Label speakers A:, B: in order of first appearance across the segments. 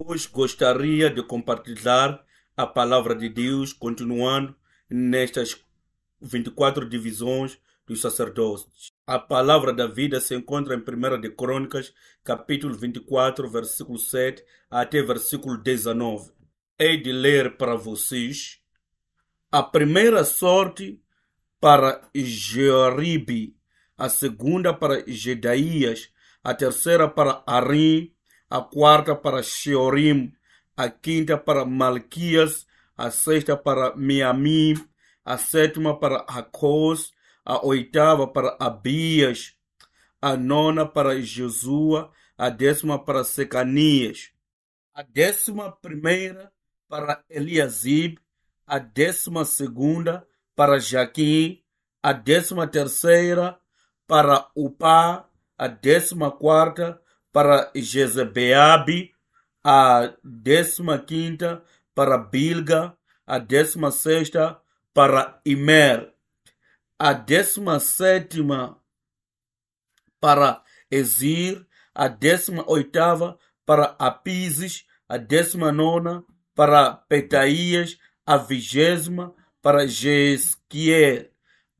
A: Hoje gostaria de compartilhar a palavra de Deus, continuando nestas 24 divisões dos sacerdotes. A palavra da vida se encontra em 1 de Crônicas, capítulo 24, versículo 7 até versículo 19. Hei de ler para vocês a primeira sorte para Jeoribe, a segunda para Gedaías, a terceira para Arim, a quarta para Sheorim, a quinta para Malquias, a sexta para Miamim, a sétima para Acós, a oitava para Abias, a nona para Jesua, a décima para Secanias, a 11ª para Eliasib, a 12ª para Jaquim, a 13ª para Upá, a 14ª para Jezebeabe, a 15ª para Bilga, a 16ª para Imer, a 17ª para Ezir, a 18ª para Apises, a 19ª para Petaías, a 20ª para Jesquiel,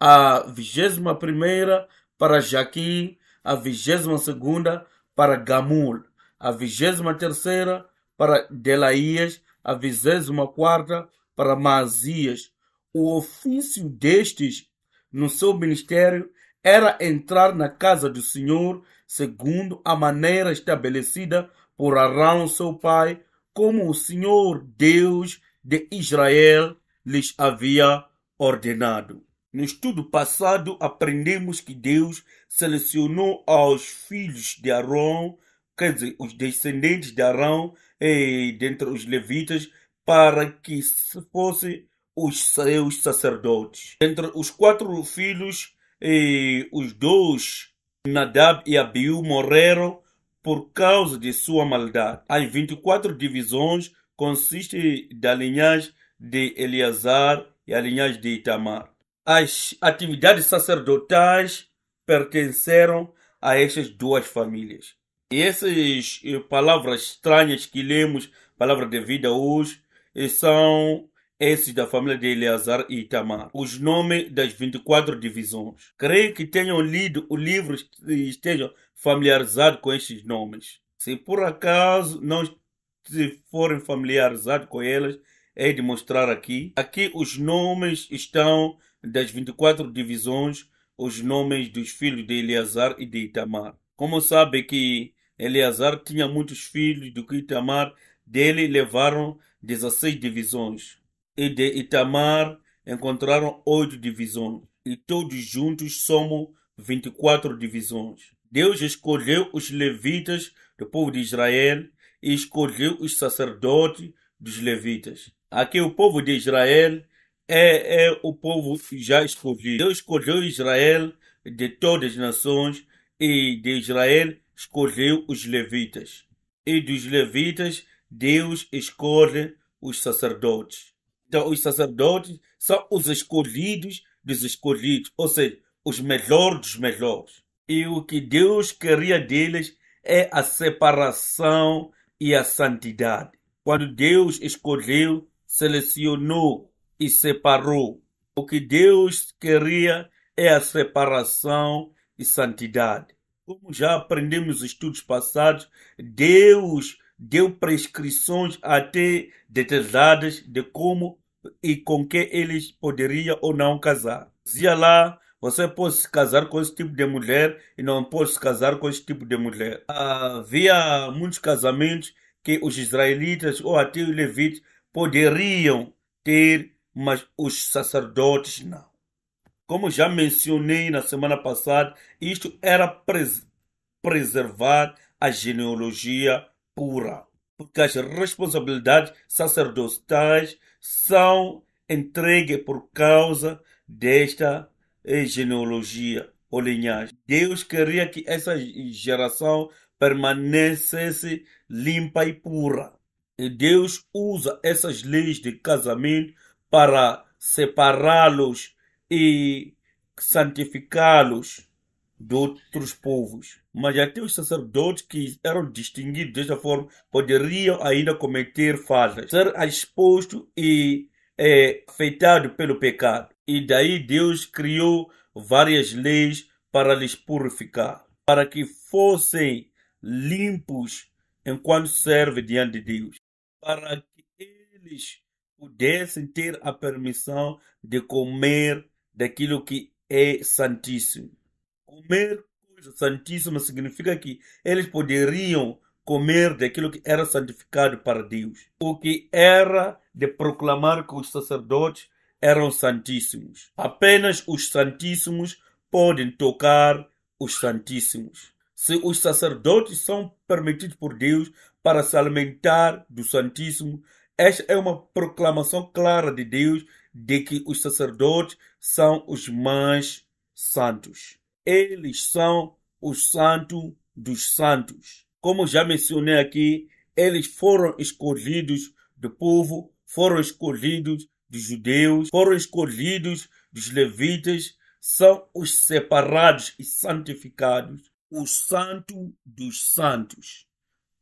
A: a 21ª para Jaquim, a 22ª para Gamul, a 23ª para Delaías, a 24ª para Maazias. O ofício destes no seu ministério era entrar na casa do Senhor segundo a maneira estabelecida por Arão, seu pai, como o Senhor Deus de Israel lhes havia ordenado. No estudo passado, aprendemos que Deus selecionou aos filhos de Arão, quer dizer, os descendentes de Arão, dentre os levitas, para que fossem os seus sacerdotes. Entre os 4 filhos, os 2, Nadab e Abiú, morreram por causa de sua maldade. As 24 divisões consistem da linhagem de Eleazar e a linhagem de Itamar. As atividades sacerdotais pertenceram a estas 2 famílias. E essas palavras estranhas que lemos, palavra de vida hoje, são esses da família de Eleazar e Itamar. Os nomes das 24 divisões. Creio que tenham lido o livro e estejam familiarizados com estes nomes. Se por acaso não se forem familiarizados com elas, hei de mostrar aqui. Aqui os nomes estão das 24 divisões, os nomes dos filhos de Eleazar e de Itamar. Como sabe que Eleazar tinha muitos filhos do que Itamar, dele levaram 16 divisões. E de Itamar encontraram 8 divisões. E todos juntos somos 24 divisões. Deus escolheu os levitas do povo de Israel e escolheu os sacerdotes dos levitas. Aqui o povo de Israel é o povo já escolhido. Deus escolheu Israel de todas as nações e de Israel escolheu os levitas. E dos levitas Deus escolhe os sacerdotes. Então os sacerdotes são os escolhidos dos escolhidos, ou seja, os melhores dos melhores. E o que Deus queria deles é a separação e a santidade. Quando Deus escolheu, selecionou e separou. O que Deus queria é a separação e santidade. Como já aprendemos nos estudos passados, Deus deu prescrições até detalhadas de como e com que eles poderiam ou não casar. Dizia lá, você pode se casar com esse tipo de mulher e não pode se casar com esse tipo de mulher. Havia muitos casamentos que os israelitas ou até os levitas poderiam ter, mas os sacerdotes não. Como já mencionei na semana passada, isto era preservar a genealogia pura, porque as responsabilidades sacerdotais são entregues por causa desta genealogia ou linhagem. Deus queria que essa geração permanecesse limpa e pura. E Deus usa essas leis de casamento para separá-los e santificá-los de outros povos. Mas até os sacerdotes que eram distinguidos desta forma poderiam ainda cometer falhas, ser exposto e afetado pelo pecado. E daí Deus criou várias leis para lhes purificar, para que fossem limpos enquanto servem diante de Deus, para que eles pudessem ter a permissão de comer daquilo que é santíssimo. Comer coisa santíssima significa que eles poderiam comer daquilo que era santificado para Deus. O que era de proclamar que os sacerdotes eram santíssimos. Apenas os santíssimos podem tocar os santíssimos. Se os sacerdotes são permitidos por Deus para se alimentar do santíssimo, esta é uma proclamação clara de Deus de que os sacerdotes são os mais santos. Eles são os santos dos santos. Como já mencionei aqui, eles foram escolhidos do povo, foram escolhidos dos judeus, foram escolhidos dos levitas, são os separados e santificados, os santos dos santos,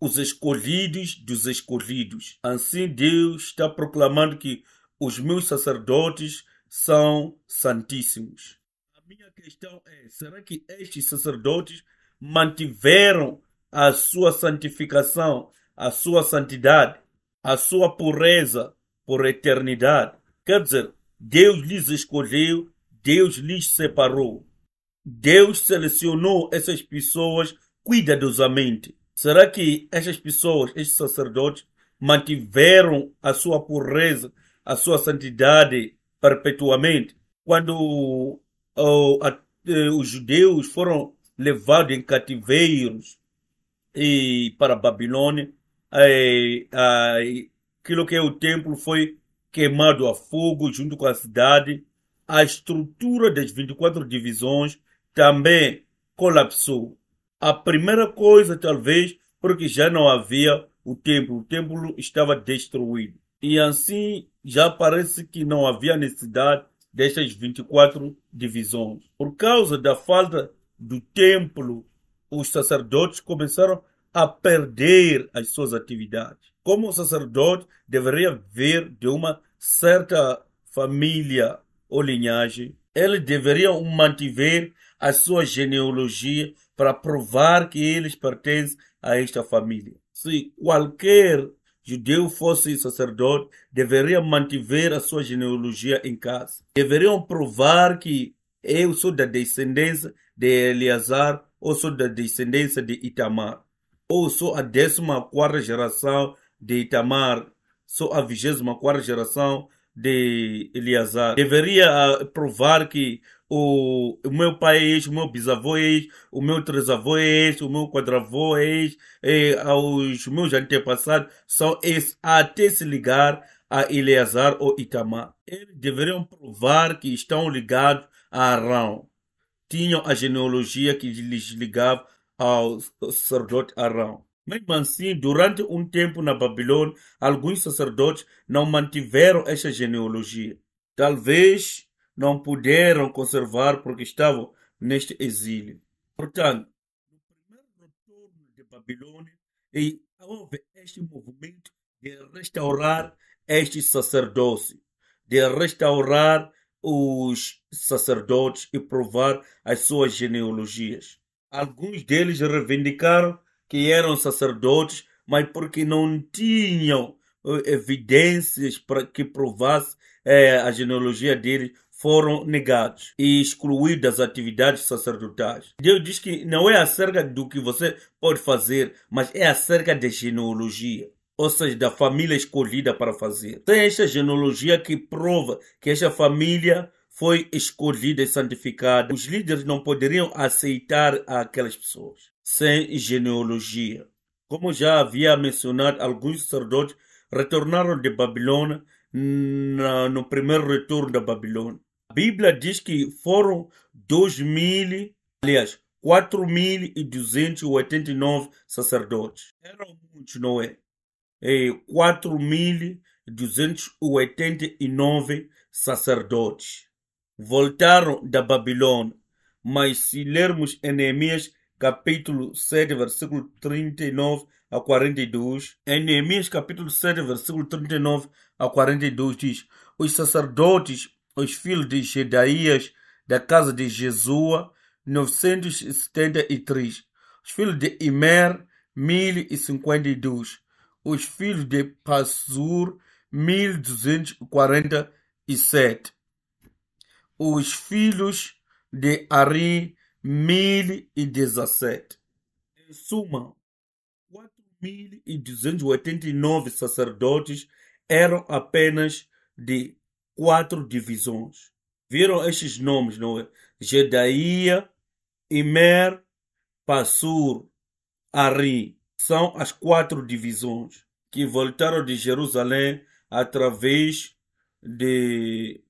A: os escolhidos dos escolhidos. Assim Deus está proclamando que os meus sacerdotes são santíssimos. A minha questão é, será que estes sacerdotes mantiveram a sua santificação, a sua santidade, a sua pureza por eternidade? Quer dizer, Deus lhes escolheu, Deus lhes separou. Deus selecionou essas pessoas cuidadosamente. Será que essas pessoas, estes sacerdotes, mantiveram a sua pureza, a sua santidade perpetuamente? Quando os judeus foram levados em cativeiros para a Babilônia, aquilo que é o templo foi queimado a fogo junto com a cidade. A estrutura das 24 divisões também colapsou. A primeira coisa, talvez, porque já não havia o templo estava destruído. E assim já parece que não havia necessidade destas 24 divisões. Por causa da falta do templo, os sacerdotes começaram a perder as suas atividades. Como o sacerdote deveria vir de uma certa família ou linhagem, eles deveriam manter a sua genealogia para provar que eles pertencem a esta família. Se qualquer judeu fosse sacerdote, deveria manter a sua genealogia em casa. Deveriam provar que eu sou da descendência de Eleazar ou sou da descendência de Itamar. Ou sou a 14ª geração de Itamar, sou a 24ª geração de Eleazar. Deveria provar que o meu pai é este, o meu bisavô é este, o meu trisavô é este, o meu quadravô é este, os meus antepassados são esses, até se ligar a Eleazar ou Itamar. Eles deveriam provar que estão ligados a Arão. Tinham a genealogia que lhes ligava ao sacerdote Arão. Mesmo assim, durante um tempo na Babilônia, alguns sacerdotes não mantiveram esta genealogia. Talvez não puderam conservar porque estavam neste exílio. Portanto, no primeiro retorno de Babilônia, houve este movimento de restaurar este sacerdócio, de restaurar os sacerdotes e provar as suas genealogias. Alguns deles reivindicaram que eram sacerdotes, mas porque não tinham evidências para que provasse a genealogia deles, foram negados e excluídos das atividades sacerdotais. Deus diz que não é acerca do que você pode fazer, mas é acerca da genealogia, ou seja, da família escolhida para fazer. Tem esta genealogia que prova que esta família foi escolhida e santificada. Os líderes não poderiam aceitar aquelas pessoas sem genealogia. Como já havia mencionado, alguns sacerdotes retornaram de Babilônia no primeiro retorno da Babilônia. A Bíblia diz que foram 4.289 sacerdotes. Eram muitos, não é? 4.289 sacerdotes voltaram da Babilônia Mas se lermos em Neemias capítulo 7, versículo 39 a 42, em Neemias capítulo 7, versículo 39 a 42 diz: os sacerdotes, os filhos de Gedaías, da casa de Jesua, 973. Os filhos de Imer, 1052. Os filhos de Passur, 1247. Os filhos de Ari, 1017. Em suma, 4.289 sacerdotes eram apenas de 4 divisões. Viram estes nomes, não é? Gedaía, Imer, Passur, Ari. São as 4 divisões que voltaram de Jerusalém através do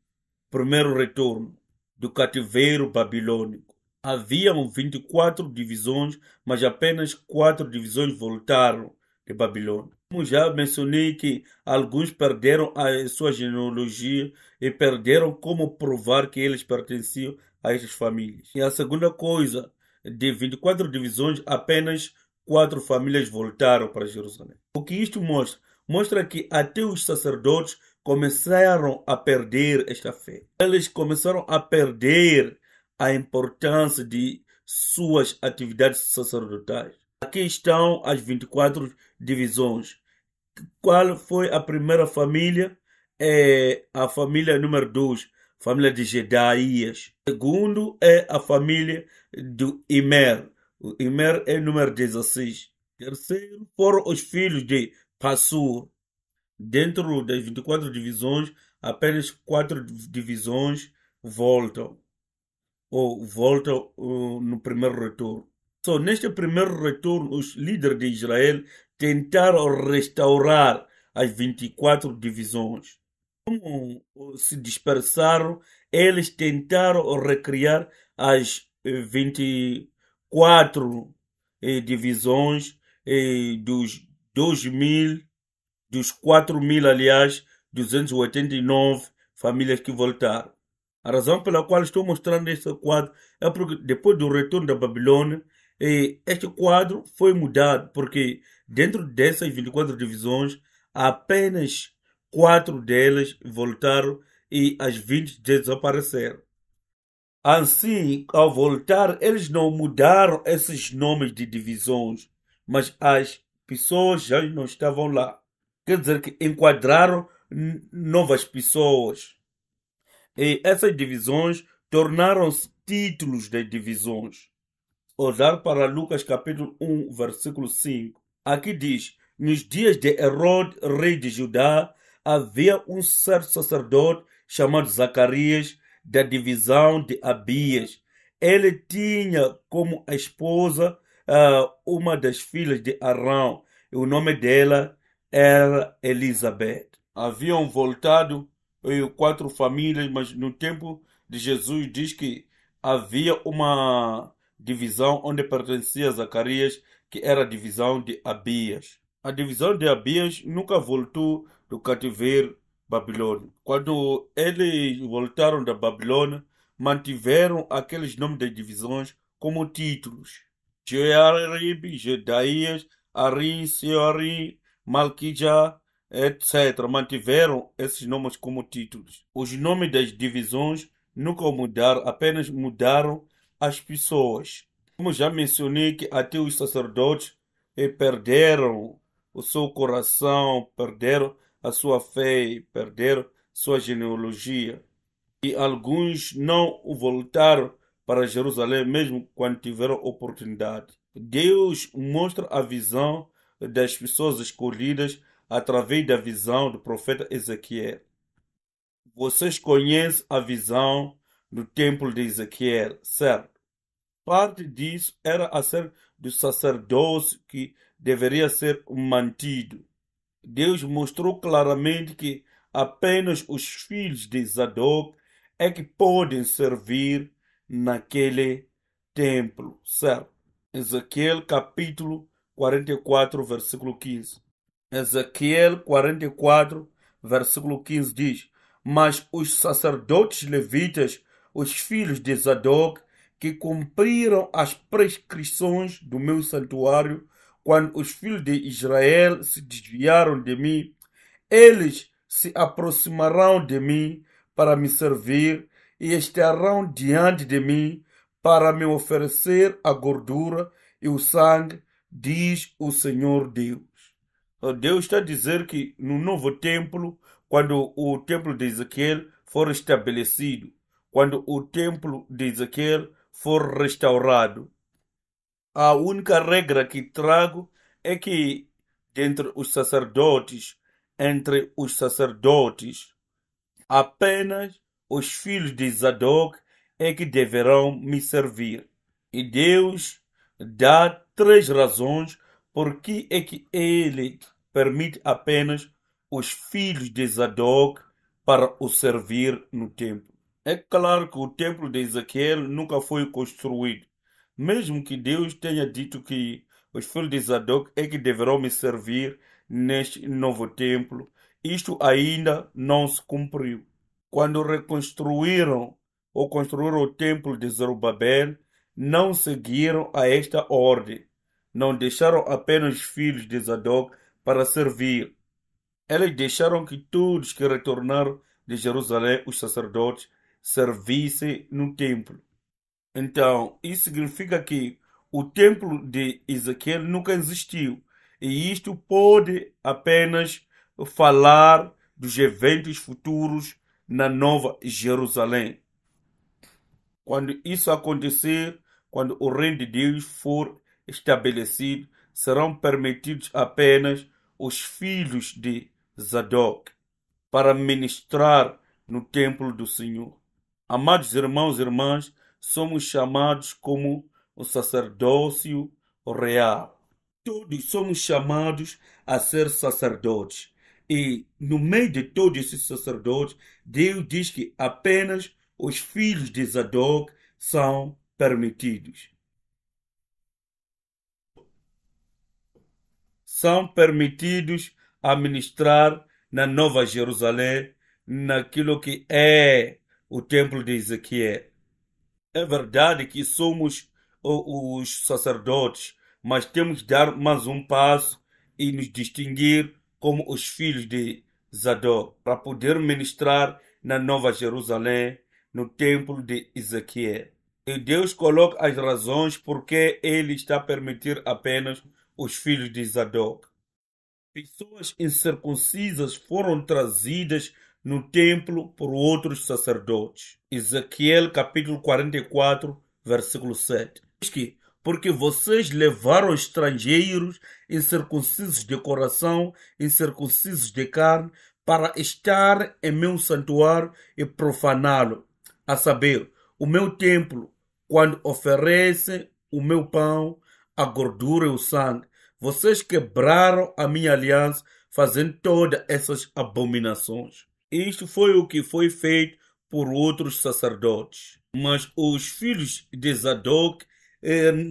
A: primeiro retorno do cativeiro babilônico. Haviam 24 divisões, mas apenas 4 divisões voltaram de Babilônia. Como já mencionei que alguns perderam a sua genealogia e perderam como provar que eles pertenciam a estas famílias. E a segunda coisa, de 24 divisões, apenas 4 famílias voltaram para Jerusalém. O que isto mostra? Mostra que até os sacerdotes começaram a perder esta fé. Eles começaram a perder a importância de suas atividades sacerdotais. Aqui estão as 24 divisões. Qual foi a primeira família? É a família número 2, família de Gedaías. Segundo é a família do Imer. O Imer é número 16. Terceiro foram os filhos de Passur. Dentro das 24 divisões, apenas 4 divisões voltam no primeiro retorno. Neste primeiro retorno, os líderes de Israel tentaram restaurar as 24 divisões. Como se dispersaram, eles tentaram recriar as 24 divisões dos 4.000, aliás, 289 famílias que voltaram. A razão pela qual estou mostrando este quadro é porque depois do retorno da Babilônia, este quadro foi mudado, porque dentro dessas 24 divisões, apenas 4 delas voltaram e as 20 desapareceram. Assim, ao voltar, eles não mudaram esses nomes de divisões, mas as pessoas já não estavam lá. Quer dizer que enquadraram novas pessoas. E essas divisões tornaram-se títulos de divisões. Olhar para Lucas capítulo 1, versículo 5. Aqui diz: nos dias de Herodes, rei de Judá, havia um certo sacerdote chamado Zacarias, da divisão de Abias. Ele tinha como esposa uma das filhas de Arão. E o nome dela era Elizabeth. Haviam voltado 4 famílias, mas no tempo de Jesus diz que havia uma divisão onde pertencia a Zacarias, que era a divisão de Abias. A divisão de Abias nunca voltou do cativeiro babilônico. Quando eles voltaram da Babilônia, mantiveram aqueles nomes de divisões como títulos. Jearib, Gedaías, Arim, Seorim, Malquijá, etc. Mantiveram esses nomes como títulos. Os nomes das divisões nunca mudaram, apenas mudaram as pessoas. Como já mencionei, que até os sacerdotes perderam o seu coração, perderam a sua fé, perderam sua genealogia. E alguns não voltaram para Jerusalém mesmo quando tiveram oportunidade. Deus mostra a visão das pessoas escolhidas através da visão do profeta Ezequiel. Vocês conhecem a visão do templo de Ezequiel, certo? Parte disso era acerca do sacerdócio que deveria ser mantido. Deus mostrou claramente que apenas os filhos de Zadok é que podem servir naquele templo, certo? Ezequiel capítulo 44, versículo 15. Ezequiel 44, versículo 15 diz: mas os sacerdotes levitas, os filhos de Zadok, que cumpriram as prescrições do meu santuário quando os filhos de Israel se desviaram de mim. Eles se aproximarão de mim para me servir e estarão diante de mim para me oferecer a gordura e o sangue, diz o Senhor Deus. Deus está a dizer que no novo templo, quando o templo de Ezequiel for estabelecido, quando o templo de Ezequiel for restaurado, a única regra que trago é que entre os sacerdotes, apenas os filhos de Zadok é que deverão me servir. E Deus dá 3 razões por que é que ele permite apenas os filhos de Zadok para o servir no templo. É claro que o templo de Ezequiel nunca foi construído, mesmo que Deus tenha dito que os filhos de Zadok é que deverão me servir neste novo templo. Isto ainda não se cumpriu. Quando reconstruíram ou construíram o templo de Zorobabel, não seguiram a esta ordem. Não deixaram apenas os filhos de Zadok para servir. Eles deixaram que todos que retornaram de Jerusalém, os sacerdotes, servissem no templo. Então, isso significa que o templo de Ezequiel nunca existiu. E isto pode apenas falar dos eventos futuros na Nova Jerusalém. Quando isso acontecer, quando o reino de Deus for estabelecido, serão permitidos apenas os filhos de Zadok para ministrar no templo do Senhor. Amados irmãos e irmãs, somos chamados como o sacerdócio real. Todos somos chamados a ser sacerdotes. E no meio de todos esses sacerdotes, Deus diz que apenas os filhos de Zadok são permitidos. São permitidos a ministrar na Nova Jerusalém, naquilo que é o templo de Ezequiel. É verdade que somos os sacerdotes, mas temos de dar mais um passo e nos distinguir como os filhos de Zadok, para poder ministrar na Nova Jerusalém, no templo de Ezequiel. E Deus coloca as razões porque ele está a permitir apenas os filhos de Zadok. Pessoas incircuncisas foram trazidas no templo por outros sacerdotes. Ezequiel capítulo 44, versículo 7. Diz que, porque vocês levaram estrangeiros incircuncisos de coração, incircuncisos de carne, para estar em meu santuário e profaná-lo, a saber, o meu templo, quando oferecem o meu pão, a gordura e o sangue. Vocês quebraram a minha aliança fazendo todas essas abominações. Isto foi o que foi feito por outros sacerdotes. Mas os filhos de Zadok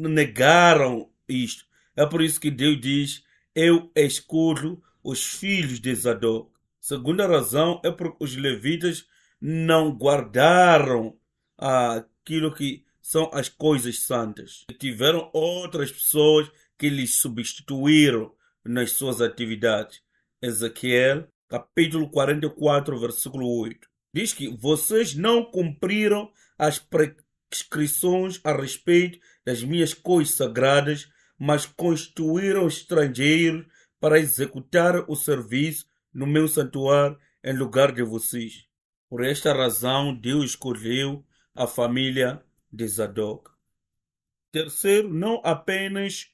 A: negaram isto. É por isso que Deus diz: eu escolho os filhos de Zadok. Segunda razão é porque os levitas não guardaram aquilo que são as coisas santas. Tiveram outras pessoas que lhes substituíram nas suas atividades. Ezequiel, capítulo 44, versículo 8. Diz que vocês não cumpriram as prescrições a respeito das minhas coisas sagradas, mas constituíram estrangeiros para executar o serviço no meu santuário em lugar de vocês. Por esta razão, Deus escolheu a família de Zadok. Terceiro, não apenas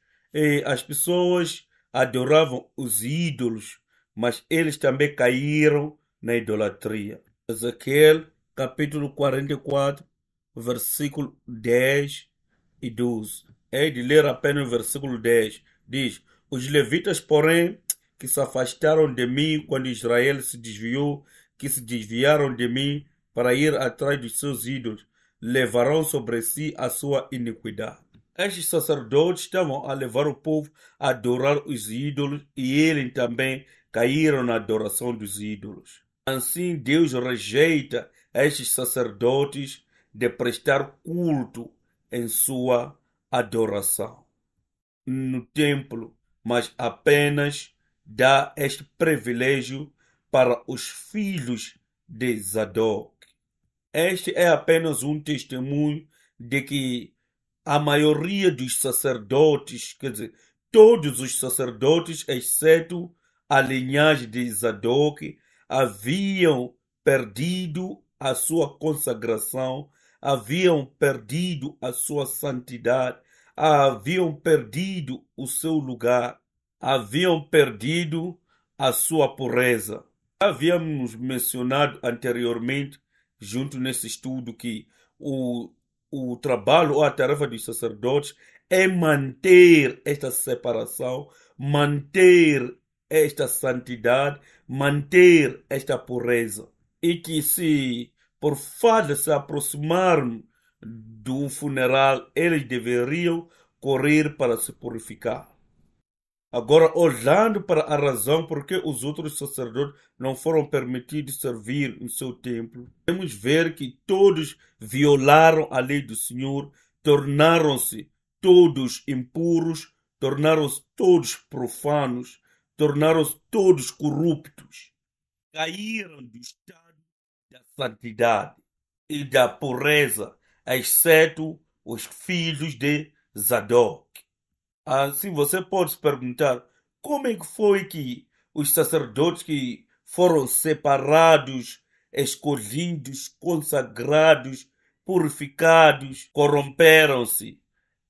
A: as pessoas adoravam os ídolos, mas eles também caíram na idolatria. Ezequiel, capítulo 44, versículo 10 e 12. É de ler apenas o versículo 10. Diz: os levitas, porém, que se afastaram de mim quando Israel se desviou, que se desviaram de mim para ir atrás dos seus ídolos, levarão sobre si a sua iniquidade. Estes sacerdotes estavam a levar o povo a adorar os ídolos e eles também caíram na adoração dos ídolos. Assim, Deus rejeita estes sacerdotes de prestar culto em sua adoração no templo, mas apenas dá este privilégio para os filhos de Zadok. Este é apenas um testemunho de que a maioria dos sacerdotes, quer dizer, todos os sacerdotes, exceto a linhagem de Zadok, haviam perdido a sua consagração, haviam perdido a sua santidade, haviam perdido o seu lugar, haviam perdido a sua pureza. Havíamos mencionado anteriormente, junto nesse estudo, que o trabalho ou a tarefa dos sacerdotes é manter esta separação, manter esta santidade, manter esta pureza. E que se por falta de se aproximarem do funeral, eles deveriam correr para se purificar. Agora, olhando para a razão por que os outros sacerdotes não foram permitidos servir no seu templo, podemos ver que todos violaram a lei do Senhor, tornaram-se todos impuros, tornaram-se todos profanos, tornaram-se todos corruptos. Caíram do estado da santidade e da pureza, exceto os filhos de Zadok. Assim você pode se perguntar como é que foi que os sacerdotes que foram separados, escolhidos, consagrados, purificados, corromperam-se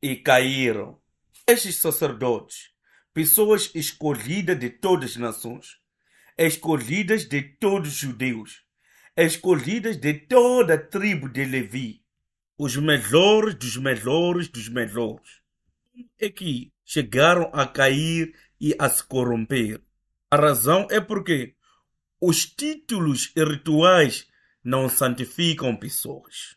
A: e caíram. Estes sacerdotes, pessoas escolhidas de todas as nações, escolhidas de todos os judeus, escolhidas de toda a tribo de Levi, os melhores dos melhores dos melhores, é que chegaram a cair e a se corromper. A razão é porque os títulos e rituais não santificam pessoas.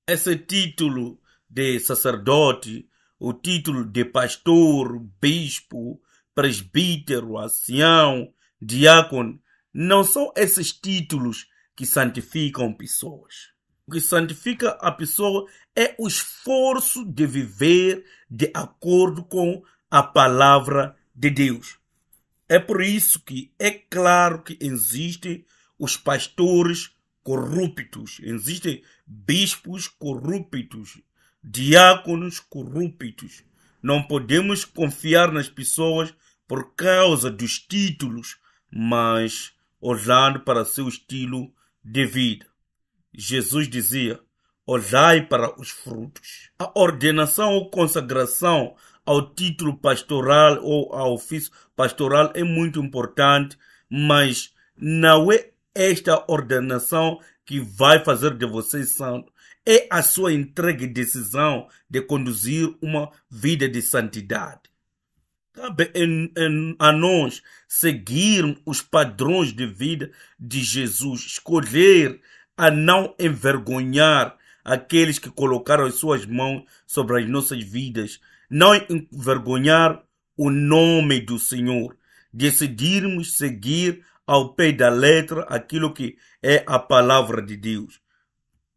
A: Esse título de sacerdote, o título de pastor, bispo, presbítero, ancião, diácono, não são esses títulos que santificam pessoas. O que santifica a pessoa é o esforço de viver de acordo com a palavra de Deus. É por isso que é claro que existem os pastores corruptos, existem bispos corruptos, diáconos corruptos. Não podemos confiar nas pessoas por causa dos títulos, mas olhando para seu estilo de vida. Jesus dizia: olhai para os frutos. A ordenação ou consagração ao título pastoral ou ao ofício pastoral é muito importante, mas não é esta ordenação que vai fazer de você santo. É a sua entrega e decisão de conduzir uma vida de santidade. Cabe a nós seguir os padrões de vida de Jesus, escolher a não envergonhar aqueles que colocaram as suas mãos sobre as nossas vidas, não envergonhar o nome do Senhor, decidirmos seguir ao pé da letra aquilo que é a palavra de Deus,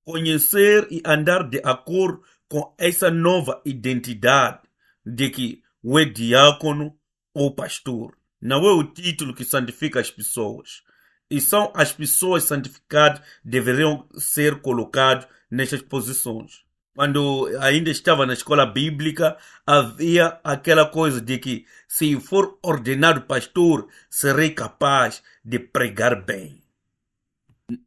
A: conhecer e andar de acordo com essa nova identidade de que o é diácono ou pastor. Não é o título que santifica as pessoas. E são as pessoas santificadas que deveriam ser colocadas nestas posições. Quando ainda estava na escola bíblica, havia aquela coisa de que se for ordenado pastor, serei capaz de pregar bem.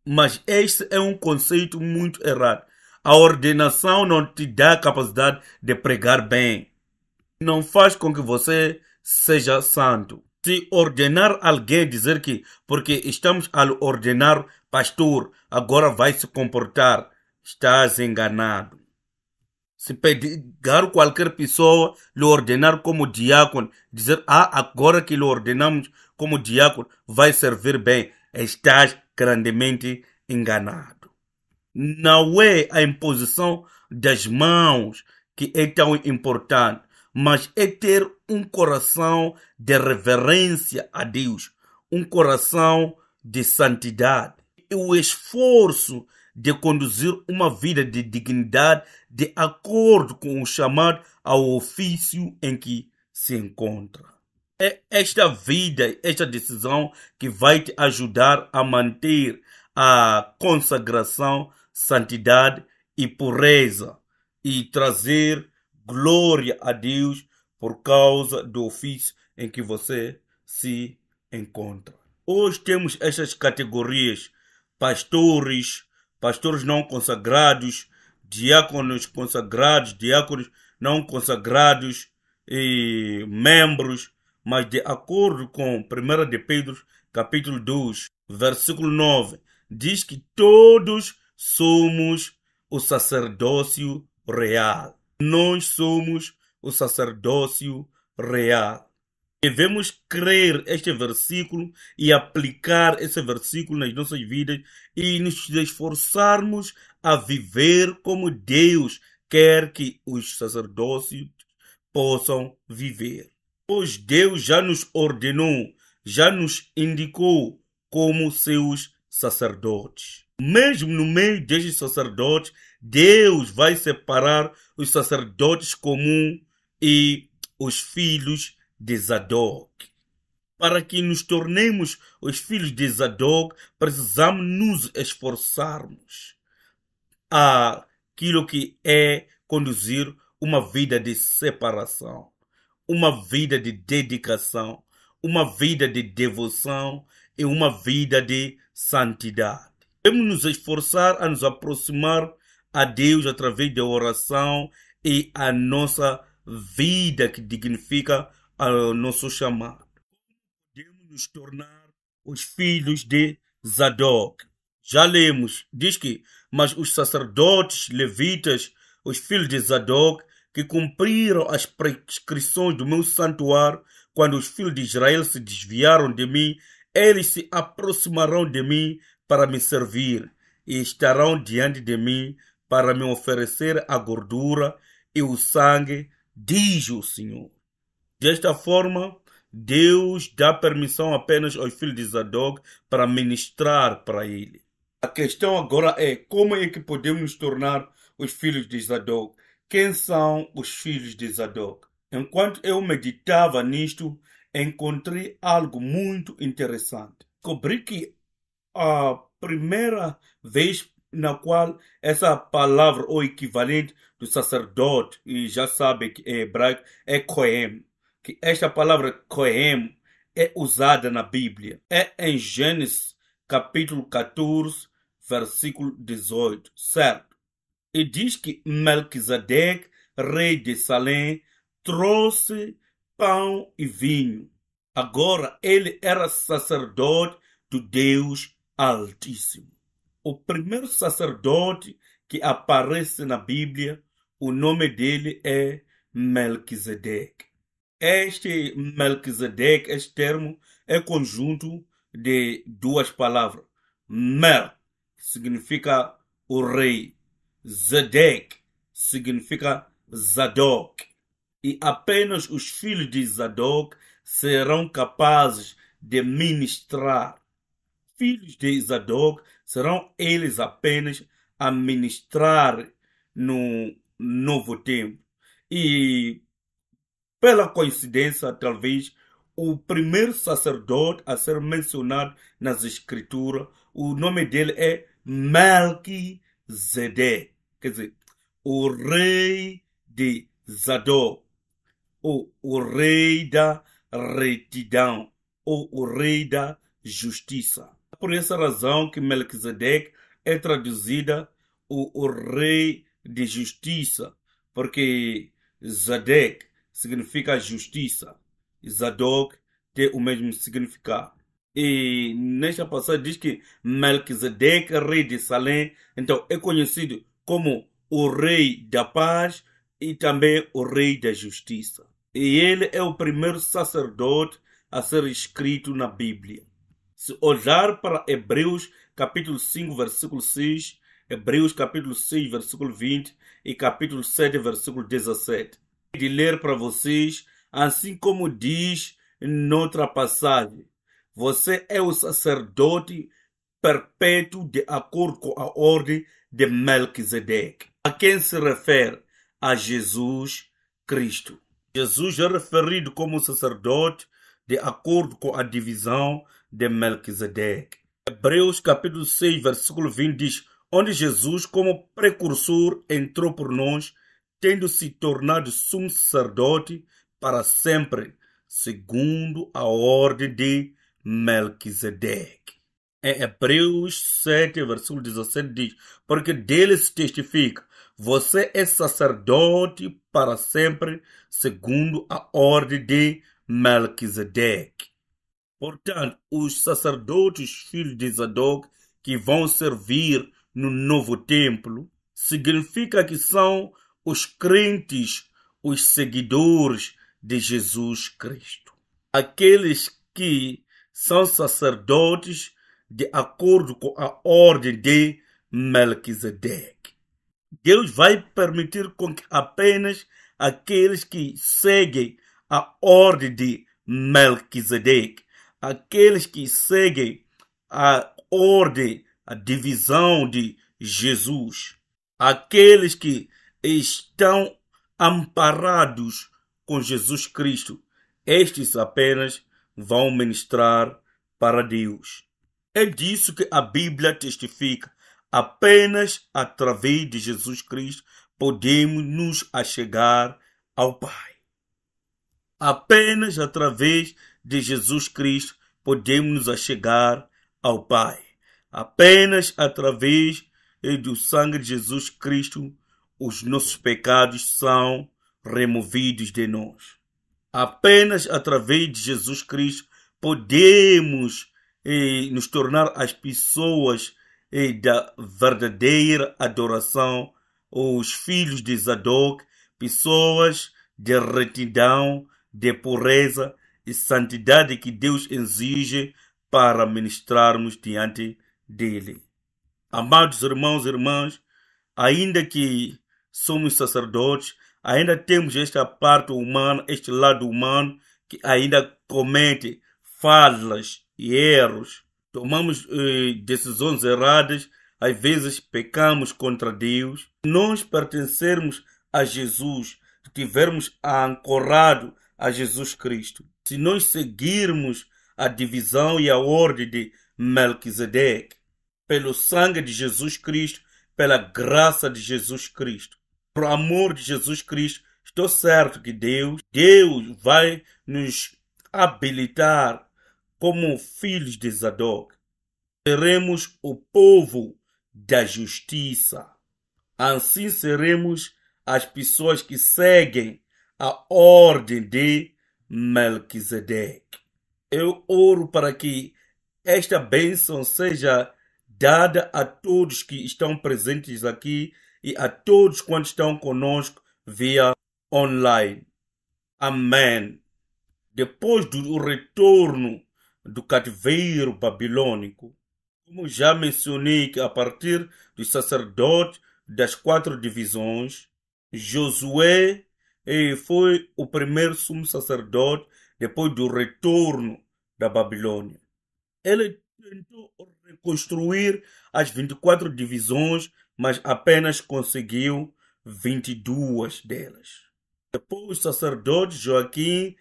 A: Mas este é um conceito muito errado. A ordenação não te dá a capacidade de pregar bem. Não faz com que você seja santo. Se ordenar alguém dizer que porque estamos a ordenar pastor, agora vai se comportar, estás enganado. Se pegar qualquer pessoa, lhe ordenar como diácono, dizer, agora que lhe ordenamos como diácono, vai servir bem, estás grandemente enganado. Não é a imposição das mãos que é tão importante, mas é ter um coração de reverência a Deus, um coração de santidade. E o esforço de conduzir uma vida de dignidade de acordo com o chamado ao ofício em que se encontra. É esta vida, esta decisão que vai te ajudar a manter a consagração, santidade e pureza e trazer glória a Deus por causa do ofício em que você se encontra. Hoje temos estas categorias: pastores, pastores não consagrados, diáconos consagrados, diáconos não consagrados e membros, mas de acordo com 1 de Pedro, capítulo 2, versículo 9, diz que todos somos o sacerdócio real. Nós somos o sacerdócio real. Devemos crer este versículo e aplicar esse versículo nas nossas vidas e nos esforçarmos a viver como Deus quer que os sacerdócios possam viver. Pois Deus já nos ordenou, já nos indicou como seus sacerdotes. Mesmo no meio destes sacerdotes, Deus vai separar os sacerdotes comuns e os filhos de Zadok. Para que nos tornemos os filhos de Zadok, precisamos nos esforçarmos aquilo que é conduzir uma vida de separação, uma vida de dedicação, uma vida de devoção e uma vida de santidade. Devemos nos esforçar a nos aproximar a Deus através da oração e a nossa vida que dignifica o nosso chamado. Devemos nos tornar os filhos de Zadok. Já lemos, diz que, mas os sacerdotes levitas, os filhos de Zadok, que cumpriram as prescrições do meu santuário, quando os filhos de Israel se desviaram de mim, eles se aproximarão de mim para me servir e estarão diante de mim para me oferecer a gordura e o sangue, diz o Senhor. Desta forma, Deus dá permissão apenas aos filhos de Zadok para ministrar para ele. A questão agora é como é que podemos nos tornar os filhos de Zadok? Quem são os filhos de Zadok? Enquanto eu meditava nisto, encontrei algo muito interessante. Descobri que a primeira vez na qual essa palavra ou equivalente do sacerdote, e já sabe que em hebraico é Kohen, que esta palavra Kohen é usada na Bíblia. É em Gênesis capítulo 14, versículo 18, certo? E diz que Melquisedeque, rei de Salém, trouxe pão e vinho. Agora ele era sacerdote do Deus Altíssimo. O primeiro sacerdote que aparece na Bíblia, o nome dele é Melquisedeque. Este Melquisedeque, este termo, é conjunto de duas palavras. Mel, que significa o rei. Zedek, significa Zadok. E apenas os filhos de Zadok serão capazes de ministrar. Filhos de Zadok serão eles apenas a ministrar no novo tempo. E, pela coincidência, talvez, o primeiro sacerdote a ser mencionado nas escrituras, o nome dele é Melquisedeque. Quer dizer, o rei de Zadok, ou o rei da retidão, ou o rei da justiça. Por essa razão que Melquisedeque é traduzida o rei de justiça, porque Zadok significa justiça, e Zadok tem o mesmo significado. E nesta passagem diz que Melquisedeque, rei de Salém, então é conhecido como o rei da paz e também o rei da justiça. E ele é o primeiro sacerdote a ser escrito na Bíblia. Se olhar para Hebreus capítulo 5, versículo 6, Hebreus capítulo 6, versículo 20 e capítulo 7, versículo 17. De ler para vocês, assim como diz noutra passagem, você é o sacerdote perpétuo de acordo com a ordem de Melquisedeque. A quem se refere? A Jesus Cristo. Jesus é referido como sacerdote de acordo com a divisão de Melquisedeque. Hebreus capítulo 6, versículo 20 diz: onde Jesus, como precursor, entrou por nós, tendo se tornado sumo sacerdote para sempre, segundo a ordem de Melquisedeque. Em Hebreus 7, versículo 17 diz: porque dele se testifica, você é sacerdote para sempre, segundo a ordem de Melquisedeque. Portanto, os sacerdotes filhos de Zadok que vão servir no novo templo, significa que são os crentes, os seguidores de Jesus Cristo. Aqueles que são sacerdotes de acordo com a ordem de Melquisedeque. Deus vai permitir com que apenas aqueles que seguem a ordem de Melquisedeque, aqueles que seguem a ordem, a divisão de Jesus, aqueles que estão amparados com Jesus Cristo, estes apenas vão ministrar para Deus. É disso que a Bíblia testifica. Apenas através de Jesus Cristo podemos nos achegar ao Pai. Apenas através de Jesus Cristo podemos nos achegar ao Pai. Apenas através do sangue de Jesus Cristo os nossos pecados são removidos de nós. Apenas através de Jesus Cristo podemos nos tornar as pessoas da verdadeira adoração, os filhos de Zadok, pessoas de retidão, de pureza e santidade que Deus exige para ministrarmos diante dele. Amados irmãos e irmãs, ainda que somos sacerdotes, ainda temos esta parte humana, este lado humano, que ainda comete falhas e erros. Tomamos decisões erradas, às vezes pecamos contra Deus. Nós pertencermos a Jesus, estivermos ancorados a Jesus Cristo. Se nós seguirmos a divisão e a ordem de Melquisedeque, pelo sangue de Jesus Cristo, pela graça de Jesus Cristo, por amor de Jesus Cristo, estou certo que Deus vai nos habilitar como filhos de Zadok. Seremos o povo da justiça. Assim seremos as pessoas que seguem a ordem de Melquisedeque. Eu oro para que esta bênção seja dada a todos que estão presentes aqui e a todos quantos estão conosco via online. Amém. Depois do retorno do cativeiro babilônico, como já mencionei que a partir dos sacerdotes das 4 divisões, Josué foi o primeiro sumo sacerdote depois do retorno da Babilônia. Ele tentou reconstruir as 24 divisões, mas apenas conseguiu 22 delas. Depois o sacerdote Joaquim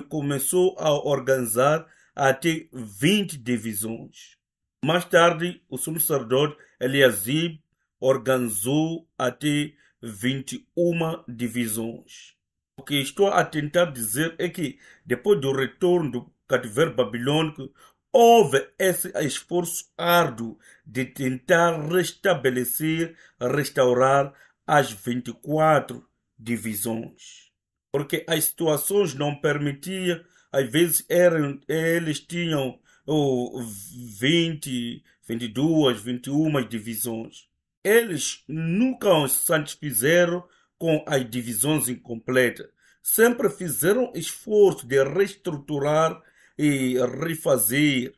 A: começou a organizar até 20 divisões. Mais tarde, o sumo sacerdote Eliasib organizou até 21 divisões. O que estou a tentar dizer é que, depois do retorno do cativeiro babilônico, houve esse esforço árduo de tentar restaurar as 24 divisões. Porque as situações não permitiam, às vezes eles tinham 20, 22, 21 divisões. Eles nunca se satisfizeram com as divisões incompletas. Sempre fizeram esforço de reestruturar e refazer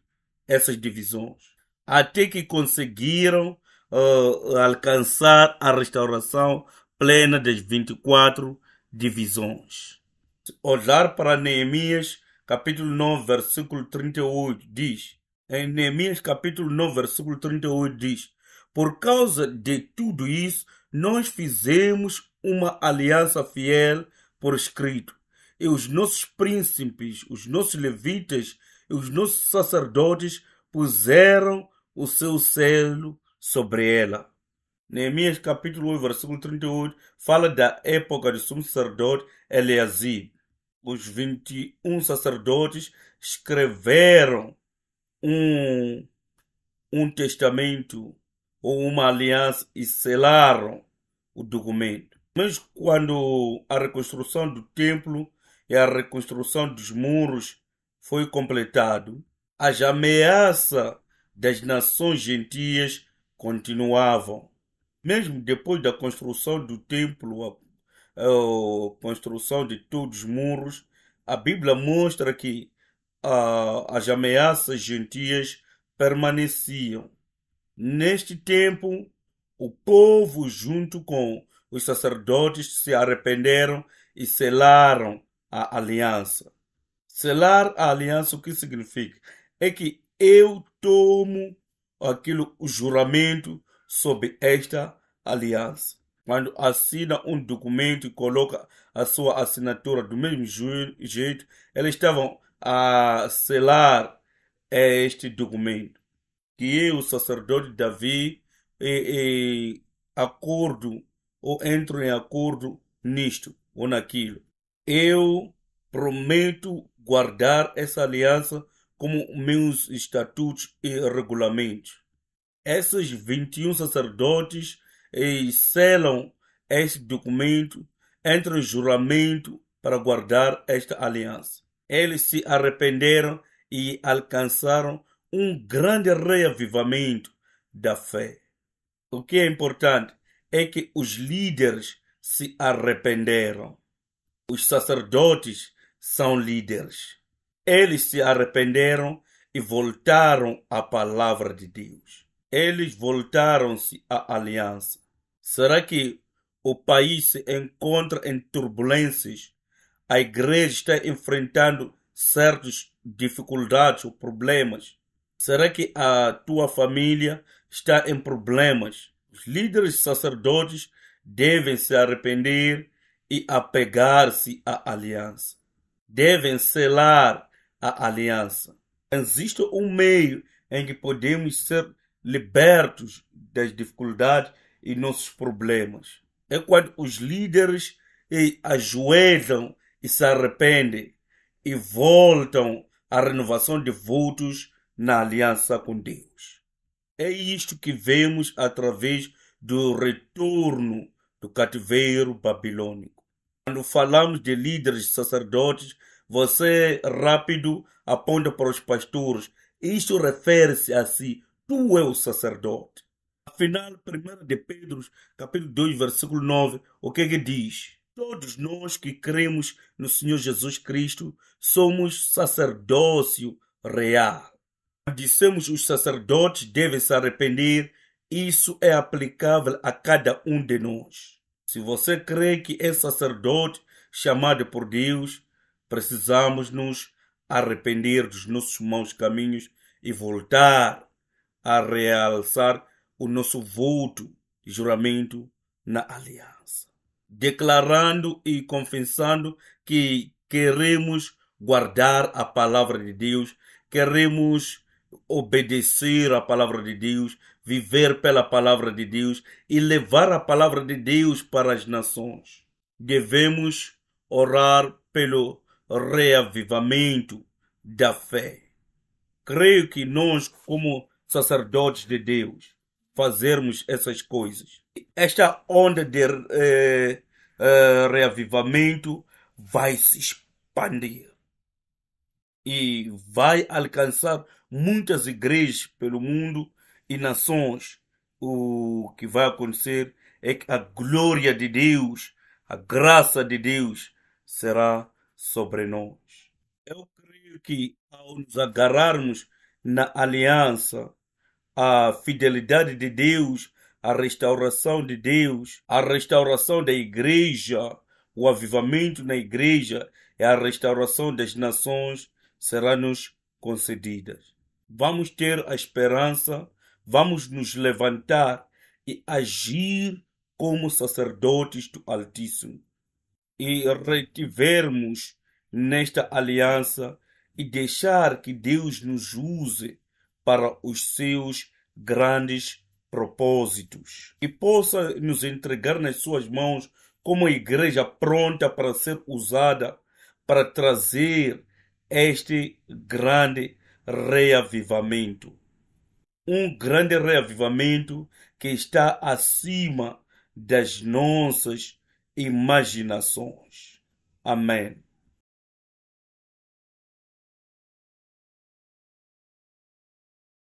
A: essas divisões, até que conseguiram alcançar a restauração plena das 24 divisões. Olhar para Neemias, capítulo 9, versículo 38, diz: Em Neemias capítulo 9, versículo 38 diz: por causa de tudo isso, nós fizemos uma aliança fiel por escrito. E os nossos príncipes, os nossos levitas e os nossos sacerdotes puseram o seu selo sobre ela. Neemias capítulo 8, versículo 38 fala da época do sumo sacerdote Eliasib. Os 21 sacerdotes escreveram um testamento ou uma aliança e selaram o documento. Mas quando a reconstrução do templo e a reconstrução dos muros foi completado, as ameaças das nações gentias continuavam. Mesmo depois da construção do templo, a construção de todos os muros, a Bíblia mostra que as ameaças gentias permaneciam. Neste tempo, o povo, junto com os sacerdotes, se arrependeram e selaram a aliança. Selar a aliança, o que significa? É que eu tomo o juramento sobre esta aliança. Quando assina um documento e coloca a sua assinatura do mesmo jeito, eles estavam a selar este documento. Que eu, o sacerdote Davi, acordo ou entro em acordo nisto ou naquilo. Eu prometo guardar essa aliança como meus estatutos e regulamentos. Esses 21 sacerdotes selam este documento, entram em juramento para guardar esta aliança. Eles se arrependeram e alcançaram um grande reavivamento da fé. O que é importante é que os líderes se arrependeram. Os sacerdotes são líderes. Eles se arrependeram e voltaram à palavra de Deus. Eles voltaram-se à aliança. Será que o país se encontra em turbulências? A igreja está enfrentando certas dificuldades ou problemas? Será que a tua família está em problemas? Os líderes sacerdotes devem se arrepender e apegar-se à aliança. Devem selar a aliança. Existe um meio em que podemos ser libertos das dificuldades e nossos problemas. É quando os líderes ajoelham e se arrependem e voltam à renovação de votos na aliança com Deus. É isto que vemos através do retorno do cativeiro babilônico. Quando falamos de líderes sacerdotes, você rápido aponta para os pastores. Isto refere-se a si. Tu és o sacerdote. Afinal, 1 de Pedro, capítulo 2, versículo 9, o que diz? Todos nós que cremos no Senhor Jesus Cristo somos sacerdócio real. Dissemos os sacerdotes devem se arrepender, isso é aplicável a cada um de nós. Se você crê que é sacerdote chamado por Deus, precisamos nos arrepender dos nossos maus caminhos e voltar a realçar o nosso voto de juramento na aliança, declarando e confessando que queremos guardar a palavra de Deus, queremos obedecer a palavra de Deus, viver pela palavra de Deus e levar a palavra de Deus para as nações. Devemos orar pelo reavivamento da fé. Creio que nós, como sacerdotes de Deus, fazermos essas coisas. Esta onda de reavivamento vai se expandir e vai alcançar muitas igrejas pelo mundo e nações. O que vai acontecer é que a glória de Deus, a graça de Deus será sobre nós. Eu creio que ao nos agarrarmos na aliança, a fidelidade de Deus, a restauração de Deus, a restauração da igreja, o avivamento na igreja e a restauração das nações será-nos concedidas. vamos ter a esperança, vamos nos levantar e agir como sacerdotes do Altíssimo e retivermos nesta aliança e deixar que Deus nos use para os seus grandes propósitos e possa nos entregar nas suas mãos como a igreja pronta para ser usada para trazer este grande reavivamento. Um grande reavivamento que está acima das nossas imaginações. Amém.